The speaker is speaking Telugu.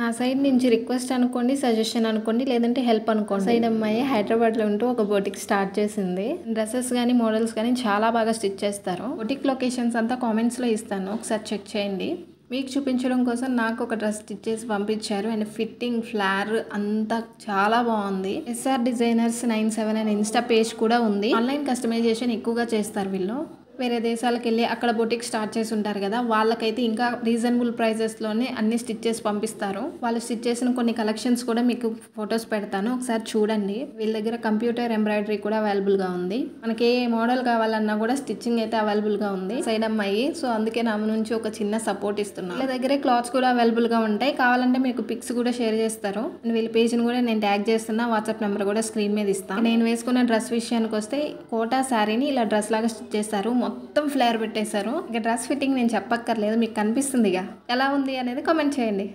నా సైడ్ నుంచి రిక్వెస్ట్ అనుకోండి, సజెషన్ అనుకోండి, లేదంటే హెల్ప్ అనుకోండి. సైడ్ అమ్మాయి హైదరాబాద్లో ఉంటూ ఒక బొటిక్ స్టార్ట్ చేసింది. డ్రెస్సెస్ కానీ మోడల్స్ కానీ చాలా బాగా స్టిచ్ చేస్తారు. బొటిక్ లొకేషన్స్ అంతా కామెంట్స్లో ఇస్తాను, ఒకసారి చెక్ చేయండి. మీకు చూపించడం కోసం నాకు ఒక డ్రెస్ స్టిచ్ చేసి పంపించారు. అండ్ ఫిట్టింగ్, ఫ్లార్ అంతా చాలా బాగుంది. ఎస్ఆర్ డిజైనర్స్ 97 అనే ఇన్స్టా పేజ్ కూడా ఉంది. ఆన్లైన్ కస్టమైజేషన్ ఎక్కువగా చేస్తారు వీళ్ళు. వేరే దేశాలకు వెళ్ళి అక్కడ బొటిక్ స్టార్ట్ చేసి ఉంటారు కదా, వాళ్ళకైతే ఇంకా రీజనబుల్ ప్రైజెస్లోనే అన్ని స్టిచ్ చేసి పంపిస్తారు. వాళ్ళు స్టిచ్ చేసిన కొన్ని కలెక్షన్స్ కూడా మీకు ఫొటోస్ పెడతాను, ఒకసారి చూడండి. వీళ్ళ దగ్గర కంప్యూటర్ ఎంబ్రాయిడరీ కూడా అవైలబుల్గా ఉంది. మనకి ఏ మోడల్ కావాలన్నా కూడా స్టిచ్చింగ్ అయితే అవైలబుల్గా ఉంది. సైడ్ అమ్మాయి, సో అందుకే నా నుంచి ఒక చిన్న సపోర్ట్ ఇస్తున్నాను. వీళ్ళ దగ్గరే క్లాత్స్ కూడా అవైలబుల్గా ఉంటాయి. కావాలంటే మీకు పిక్స్ కూడా షేర్ చేస్తారు. అండ్ వీళ్ళ పేజ్ని కూడా నేను ట్యాగ్ చేస్తున్నా, వాట్సాప్ నెంబర్ కూడా స్క్రీన్ మీద ఇస్తాను. నేను వేసుకున్న డ్రెస్ విషయానికి వస్తే కోటా శారీని ఇలా డ్రెస్ లాగా స్టిచ్ చేస్తారు. మొత్తం ఫ్లేర్ పెట్టేశారు. ఇక డ్రెస్ ఫిట్టింగ్ నేను చెప్పక్కర్లేదు, మీకు కనిపిస్తుంది. ఇక ఎలా ఉంది అనేది కామెంట్ చేయండి.